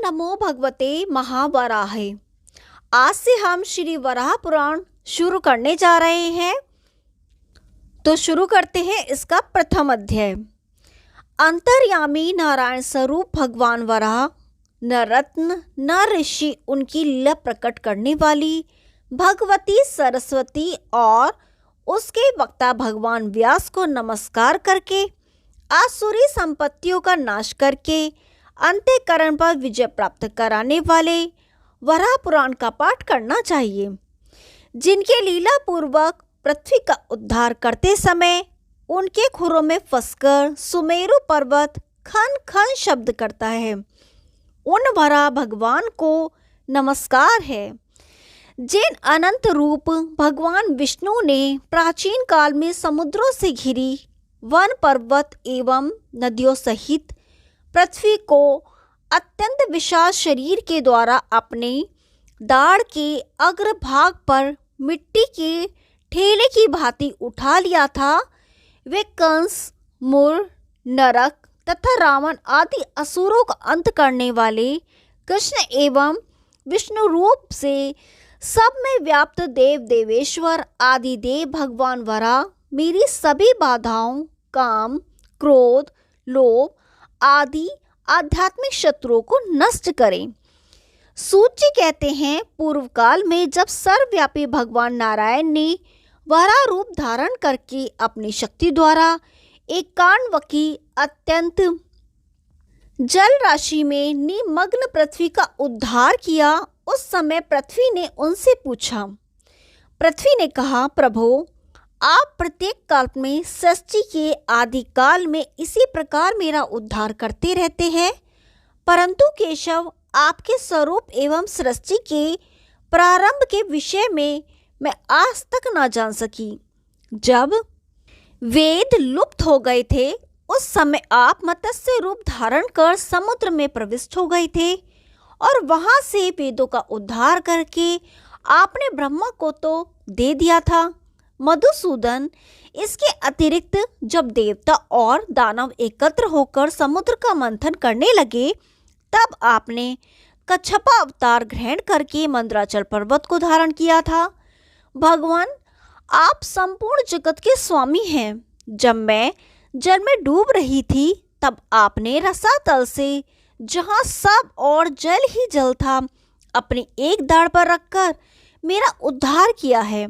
नमो भगवते महावराहे। आज से हम श्री वराह पुराण शुरू करने जा रहे हैं। तो शुरू करते हैं इसका प्रथम अध्याय। अंतर्यामी नारायण स्वरूप भगवान वराह, न रत्न न ऋषि, उनकी लीला प्रकट करने वाली भगवती सरस्वती और उसके वक्ता भगवान व्यास को नमस्कार करके आसुरी संपत्तियों का नाश करके अंतःकरण पर विजय प्राप्त कराने वाले वराह पुराण का पाठ करना चाहिए, जिनके लीला पूर्वक पृथ्वी का उद्धार करते समय उनके खुरों में फंसकर सुमेरु पर्वत खन खन शब्द करता है। उन वराह भगवान को नमस्कार है, जिन अनंत रूप भगवान विष्णु ने प्राचीन काल में समुद्रों से घिरी वन पर्वत एवं नदियों सहित पृथ्वी को अत्यंत विशाल शरीर के द्वारा अपने दाढ़ के अग्रभाग पर मिट्टी के ठेले की भांति उठा लिया था। वे कंस, मुर, नरक तथा रावण आदि असुरों का अंत करने वाले कृष्ण एवं विष्णु रूप से सब में व्याप्त देव देवेश्वर आदि देव भगवान वराह मेरी सभी बाधाओं, काम, क्रोध, लोभ आदि आध्यात्मिक शत्रुओं को नष्ट करें। सूत जी कहते हैं, पूर्व काल में जब सर्वव्यापी भगवान नारायण ने वराह रूप धारण करके अपनी शक्ति द्वारा एक कांडवकी अत्यंत जल राशि में निमग्न पृथ्वी का उद्धार किया, उस समय पृथ्वी ने उनसे पूछा। पृथ्वी ने कहा, प्रभो, आप प्रत्येक कल्प में सृष्टि के आदि काल में इसी प्रकार मेरा उद्धार करते रहते हैं, परंतु केशव, आपके स्वरूप एवं सृष्टि के प्रारंभ के विषय में मैं आज तक न जान सकी। जब वेद लुप्त हो गए थे, उस समय आप मत्स्य रूप धारण कर समुद्र में प्रविष्ट हो गए थे और वहां से वेदों का उद्धार करके आपने ब्रह्मा को तो दे दिया था। मधुसूदन, इसके अतिरिक्त जब देवता और दानव एकत्र होकर समुद्र का मंथन करने लगे, तब आपने कच्छपा अवतार ग्रहण करके मंदराचल पर्वत को धारण किया था। भगवान, आप संपूर्ण जगत के स्वामी हैं। जब मैं जल में डूब रही थी, तब आपने रसातल से, जहाँ सब और जल ही जल था, अपनी एक दाढ़ पर रखकर मेरा उद्धार किया है।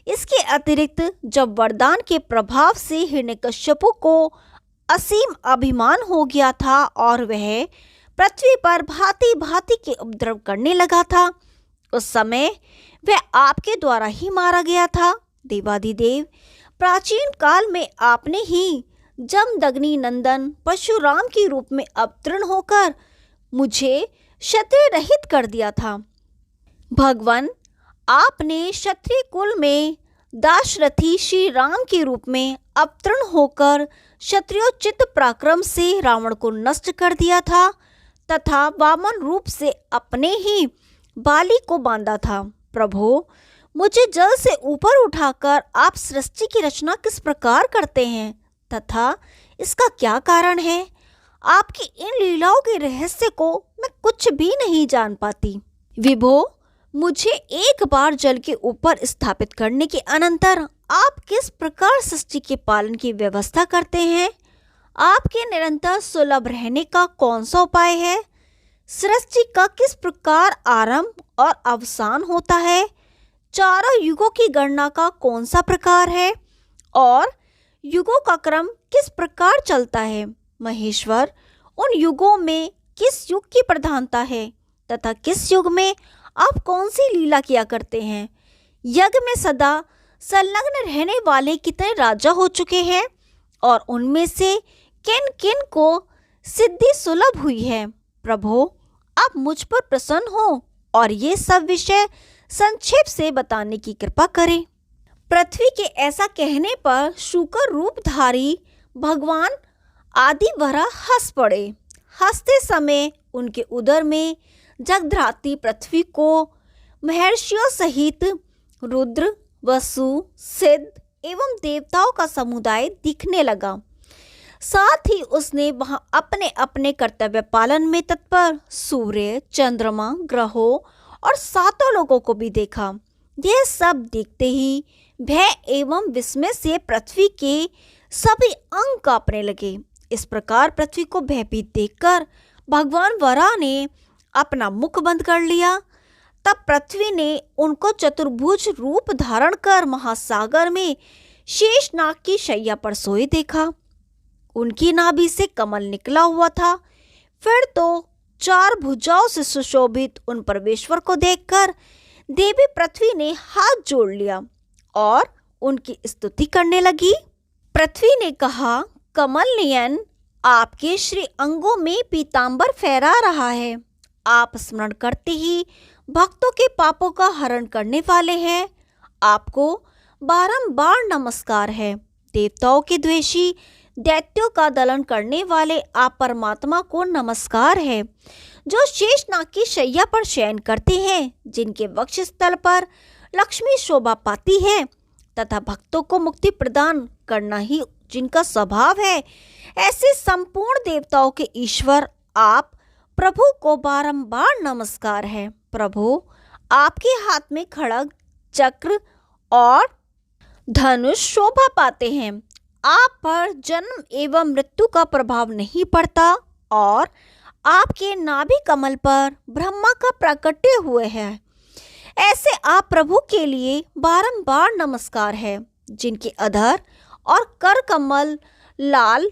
इसके अतिरिक्त जब वरदान के प्रभाव से हिरण्यकश्यपु को असीम अभिमान हो गया था और वह पृथ्वी पर भांति भांति के उपद्रव करने लगा था, उस समय वह आपके द्वारा ही मारा गया था। देवादिदेव, प्राचीन काल में आपने ही जमदग्नि नंदन परशुराम के रूप में अवतीर्ण होकर मुझे क्षत्रिय रहित कर दिया था। भगवान, आपने क्षत्रिय कुल में दाशरथी श्री राम के रूप में अवतीर्ण होकर क्षत्रियोचित पराक्रम से रावण को नष्ट कर दिया था तथा वामन रूप से अपने ही बाली को बांधा था। प्रभु, मुझे जल से ऊपर उठाकर आप सृष्टि की रचना किस प्रकार करते हैं तथा इसका क्या कारण है? आपकी इन लीलाओं के रहस्य को मैं कुछ भी नहीं जान पाती। विभो, मुझे एक बार जल के ऊपर स्थापित करने के अनंतर आप किस प्रकार सृष्टि के पालन की व्यवस्था करते हैं? आपके निरंतर सुलभ रहने का कौन सा उपाय है? सृष्टि का किस प्रकार आरंभ और अवसान होता है? चारों युगों की गणना का कौन सा प्रकार है और युगों का क्रम किस प्रकार चलता है? महेश्वर, उन युगों में किस युग की प्रधानता है तथा किस युग में आप कौन सी लीला किया करते हैं? यज्ञ में सदा संलग्न रहने वाले कितने राजा हो चुके हैं और उनमें से किन किन को सिद्धि सुलभ हुई है? प्रभो, आप मुझ पर प्रसन्न हो और ये सब विषय संक्षेप से बताने की कृपा करें। पृथ्वी के ऐसा कहने पर शूकर रूपधारी भगवान आदि वराह हंस पड़े। हंसते समय उनके उदर में जगधराती पृथ्वी को महर्षियों सहित रुद्र, वसु, सिद्ध एवं देवताओं का समुदाय दिखने लगा। साथ ही उसने वहां अपने अपने कर्तव्य पालन में तत्पर सूर्य, चंद्रमा, ग्रहों और सातों लोगों को भी देखा। यह सब देखते ही भय एवं विस्मय से पृथ्वी के सभी अंग कांपने लगे। इस प्रकार पृथ्वी को भयभीत देखकर भगवान वराह ने अपना मुख बंद कर लिया। तब पृथ्वी ने उनको चतुर्भुज रूप धारण कर महासागर में शेषनाग की शैया पर सोए देखा। उनकी नाभि से कमल निकला हुआ था। फिर तो 4 भुजाओं से सुशोभित उन परमेश्वर को देखकर देवी पृथ्वी ने हाथ जोड़ लिया और उनकी स्तुति करने लगी। पृथ्वी ने कहा, कमल नयन आपके श्री अंगों में पीतांबर फहरा रहा है। आप स्मरण करते ही भक्तों के पापों का हरण करने वाले हैं। आपको बारंबार नमस्कार है। देवताओं के द्वेषी दैत्यों का दलन करने वाले आप परमात्मा को नमस्कार है, जो शेषनाग की शैया पर शयन करते हैं, जिनके वक्षस्थल पर लक्ष्मी शोभा पाती है तथा भक्तों को मुक्ति प्रदान करना ही जिनका स्वभाव है। ऐसे संपूर्ण देवताओं के ईश्वर आप प्रभु को बारंबार नमस्कार है। प्रभु, आपके हाथ में खड्ग, चक्र और धनुष शोभा पाते हैं। आप पर जन्म एवं मृत्यु का प्रभाव नहीं पड़ता और आपके नाभि कमल पर ब्रह्मा का प्राकट्य हुए है। ऐसे आप प्रभु के लिए बारंबार नमस्कार है, जिनके अधर और कर कमल लाल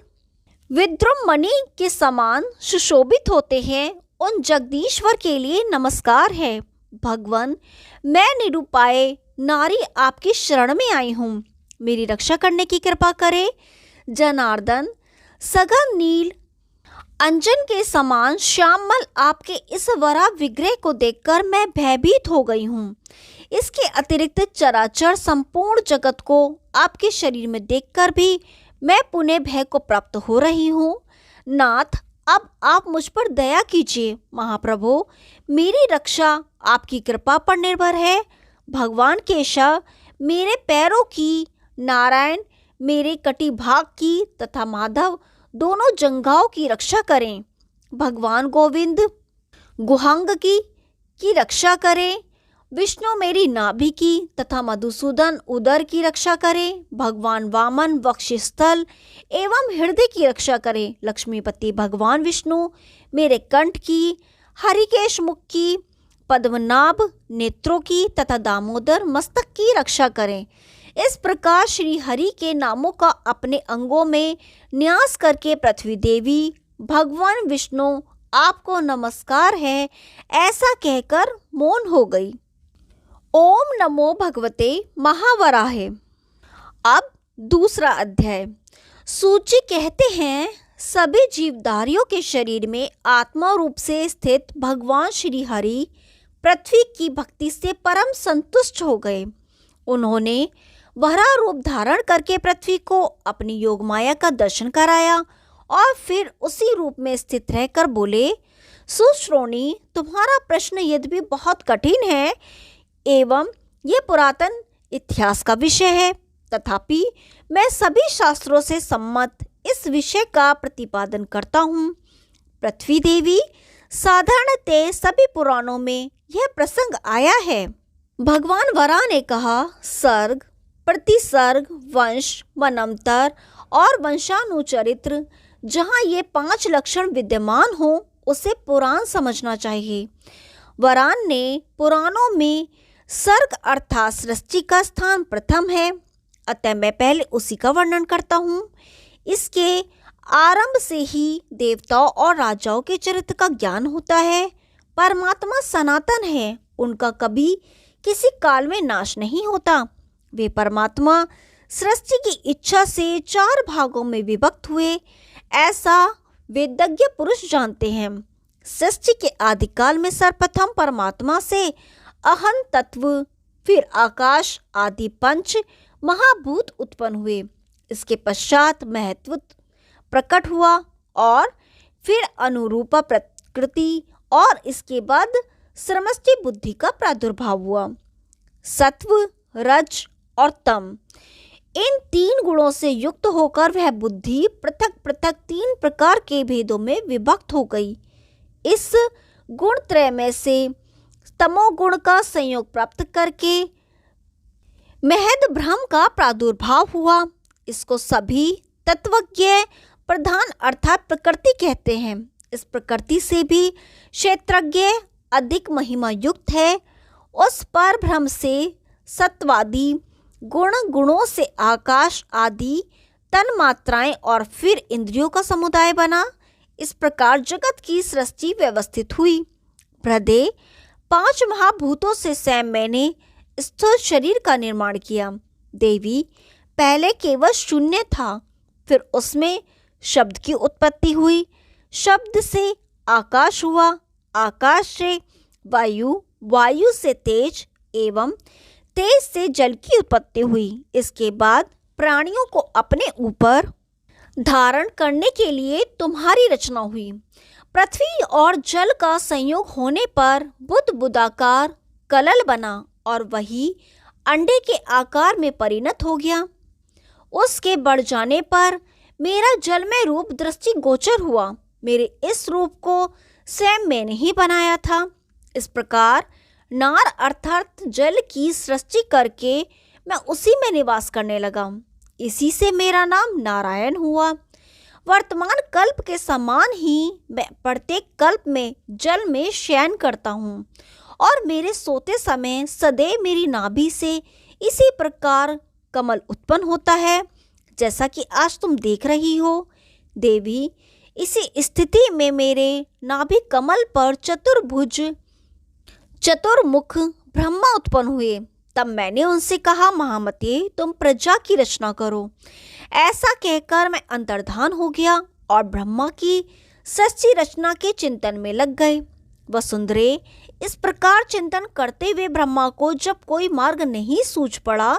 विद्रुम मणि के समान सुशोभित होते हैं। उन जगदीश्वर के लिए नमस्कार है। भगवान, मैं निरुपाय नारी आपकी शरण में आई हूँ, मेरी रक्षा करने की कृपा करे। जनार्दन, सघन नील अंजन के समान श्यामल आपके इस वराह विग्रह को देखकर मैं भयभीत हो गई हूँ। इसके अतिरिक्त चराचर संपूर्ण जगत को आपके शरीर में देखकर भी मैं पुनः भय को प्राप्त हो रही हूँ। नाथ, अब आप मुझ पर दया कीजिए। महाप्रभु, मेरी रक्षा आपकी कृपा पर निर्भर है। भगवान केशव मेरे पैरों की, नारायण मेरे कटिभाग की तथा माधव दोनों जंघाओं की रक्षा करें। भगवान गोविंद गुहांग की रक्षा करें। विष्णु मेरी नाभि की तथा मधुसूदन उदर की रक्षा करें। भगवान वामन वक्षस्थल एवं हृदय की रक्षा करें। लक्ष्मीपति भगवान विष्णु मेरे कंठ की, हरिकेश मुख की, पद्मनाभ नेत्रों की तथा दामोदर मस्तक की रक्षा करें। इस प्रकार श्री हरि के नामों का अपने अंगों में न्यास करके पृथ्वी देवी, भगवान विष्णु आपको नमस्कार है, ऐसा कहकर मौन हो गई। ओम नमो भगवते महावराहे। अब दूसरा अध्याय। सूची कहते हैं, सभी जीवधारियों के शरीर में आत्मा रूप से स्थित भगवान श्री हरि पृथ्वी की भक्ति से परम संतुष्ट हो गए। उन्होंने वराह रूप धारण करके पृथ्वी को अपनी योग माया का दर्शन कराया और फिर उसी रूप में स्थित रहकर बोले, सुश्रोणी, तुम्हारा प्रश्न यद्यपि बहुत कठिन है एवं यह पुरातन इतिहास का विषय है, तथापि मैं सभी शास्त्रों से सम्मत इस विषय का प्रतिपादन करता हूँ। पृथ्वी देवी, साधारणतः सभी पुराणों में यह प्रसंग आया है। भगवान वराह ने कहा, सर्ग, प्रतिसर्ग, वंश, वनंतर और वंशानुचरित्र, जहाँ ये 5 लक्षण विद्यमान हो उसे पुराण समझना चाहिए। वरान ने पुराणों में सर्ग अर्थात सृष्टि का स्थान प्रथम है, अतः मैं पहले उसी का वर्णन करता हूँ। इसके आरंभ से ही देवताओं और राजाओं के चरित्र का ज्ञान होता है। परमात्मा सनातन है, उनका कभी किसी काल में नाश नहीं होता। वे परमात्मा सृष्टि की इच्छा से 4 भागों में विभक्त हुए, ऐसा वेदज्ञ पुरुष जानते हैं। सृष्टि के आदिकाल में सर्वप्रथम परमात्मा से अहं तत्व, फिर आकाश आदि 5 महाभूत उत्पन्न हुए। इसके पश्चात महत्व प्रकट हुआ और फिर अनुरूपा प्रकृति और इसके बाद समष्टि बुद्धि का प्रादुर्भाव हुआ। सत्व, रज और तम इन 3 गुणों से युक्त होकर वह बुद्धि पृथक पृथक 3 प्रकार के भेदों में विभक्त हो गई। इस गुण त्रय में से तमोगुण का संयोग प्राप्त करके महद भ्रम का प्रादुर्भाव हुआ। इसको सभी तत्वज्ञ प्रधान अर्थात प्रकृति कहते हैं। इस प्रकृति से भी क्षेत्रज्ञ अधिक महिमा युक्त है। उस पर भ्रम से सत्वादि गुणों से आकाश आदि तन मात्राएं और फिर इंद्रियों का समुदाय बना। इस प्रकार जगत की सृष्टि व्यवस्थित हुई। हृदय 5 महाभूतों से स्वयं मैंने स्थूल शरीर का निर्माण किया। देवी पहले केवल शून्य था, फिर उसमें शब्द की उत्पत्ति हुई। शब्द से आकाश हुआ, आकाश से वायु, वायु से तेज एवं तेज से जल की उत्पत्ति हुई। इसके बाद प्राणियों को अपने ऊपर धारण करने के लिए तुम्हारी रचना हुई। पृथ्वी और जल का संयोग होने पर बुद्ध बुदाकार कलल बना और वही अंडे के आकार में परिणत हो गया। उसके बढ़ जाने पर मेरा जल में रूप दृष्टि गोचर हुआ। मेरे इस रूप को स्वयं मैंने ही बनाया था। इस प्रकार नार अर्थात जल की सृष्टि करके मैं उसी में निवास करने लगा। इसी से मेरा नाम नारायण हुआ। वर्तमान कल्प के समान ही मैं प्रत्येक कल्प में जल में शयन करता हूँ और मेरे सोते समय सदैव मेरी नाभि से इसी प्रकार कमल उत्पन्न होता है, जैसा कि आज तुम देख रही हो। देवी, इसी स्थिति में मेरे नाभि कमल पर चतुर्मुख ब्रह्मा उत्पन्न हुए। तब मैंने उनसे कहा, महामते, तुम प्रजा की रचना करो। ऐसा कहकर मैं अंतर्धान हो गया और ब्रह्मा की सृष्टि रचना के चिंतन में लग गए। वसुंधरे, इस प्रकार चिंतन करते हुए ब्रह्मा को जब कोई मार्ग नहीं सूझ पड़ा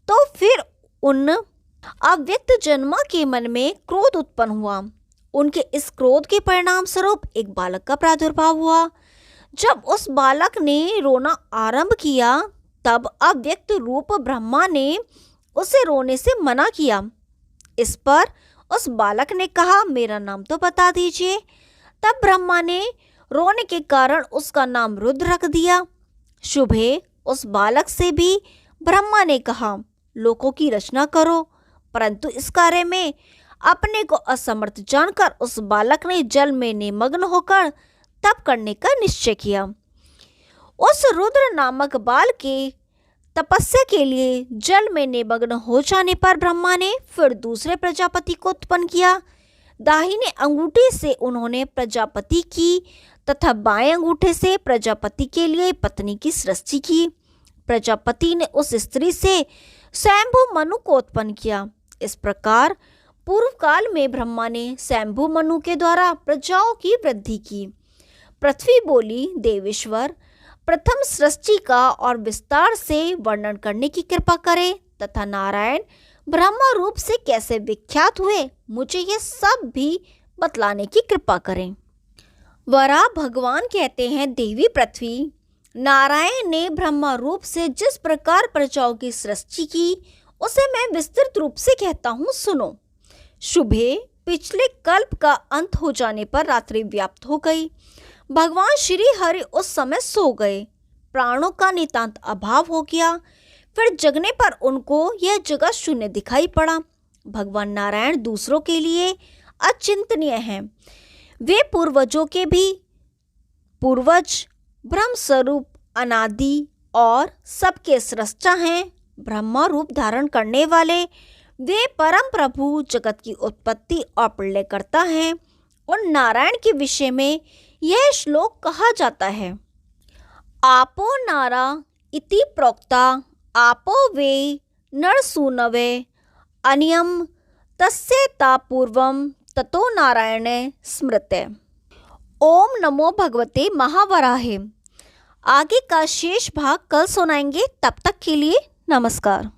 तो फिर उन अव्यक्त जन्मा के मन में क्रोध उत्पन्न हुआ। उनके इस क्रोध के परिणाम स्वरूप एक बालक का प्रादुर्भाव हुआ। जब उस बालक ने रोना आरंभ किया तब अव्यक्त रूप ब्रह्मा ने उसे रोने से मना किया। इस पर उस बालक ने कहा, मेरा नाम तो बता दीजिए। तब ब्रह्मा ने रोने के कारण उसका नाम रुद्र रख दिया। शुभे, उस बालक से भी ब्रह्मा ने कहा, लोकों की रचना करो। परंतु इस कार्य में अपने को असमर्थ जानकर उस बालक ने जल में निमग्न होकर तप करने का निश्चय किया। उस रुद्र नामक बाल के तपस्या के लिए जल में निमग्न हो जाने पर ब्रह्मा ने फिर दूसरे प्रजापति को उत्पन्न किया। दाहिने अंगूठे से उन्होंने प्रजापति की तथा बाएं अंगूठे से प्रजापति के लिए पत्नी की सृष्टि की। प्रजापति ने उस स्त्री से स्वयंभू मनु को उत्पन्न किया। इस प्रकार पूर्व काल में ब्रह्मा ने स्वयंभू मनु के द्वारा प्रजाओं की वृद्धि की। पृथ्वी बोली, देवेश्वर, प्रथम सृष्टि का और विस्तार से वर्णन करने की कृपा करें तथा नारायण ब्रह्मा रूप से कैसे विख्यात हुए, मुझे ये सब भी बतलाने की कृपा करें। वराह भगवान कहते हैं, देवी पृथ्वी, नारायण ने ब्रह्मा रूप से जिस प्रकार प्रजाओं की सृष्टि की उसे मैं विस्तृत रूप से कहता हूँ, सुनो। शुभे, पिछले कल्प का अंत हो जाने पर रात्रि व्याप्त हो गई। भगवान श्री हरि उस समय सो गए। प्राणों का नितांत अभाव हो गया। फिर जगने पर उनको यह जगत शून्य दिखाई पड़ा। भगवान नारायण दूसरों के लिए अचिंतनीय हैं। वे पूर्वजों के भी पूर्वज, ब्रह्म स्वरूप, अनादि और सबके सृष्टा हैं। ब्रह्मा रूप धारण करने वाले वे परम प्रभु जगत की उत्पत्ति और प्रलय करता है। उन नारायण के विषय में यह श्लोक कहा जाता है, आपो नारा इति प्रोक्ता आपो वे नरसूनवे अनियम तस्य ता पूर्वम ततो नारायण स्मृते। ओम नमो भगवते महावराहे। आगे का शेष भाग कल सुनाएंगे। तब तक के लिए नमस्कार।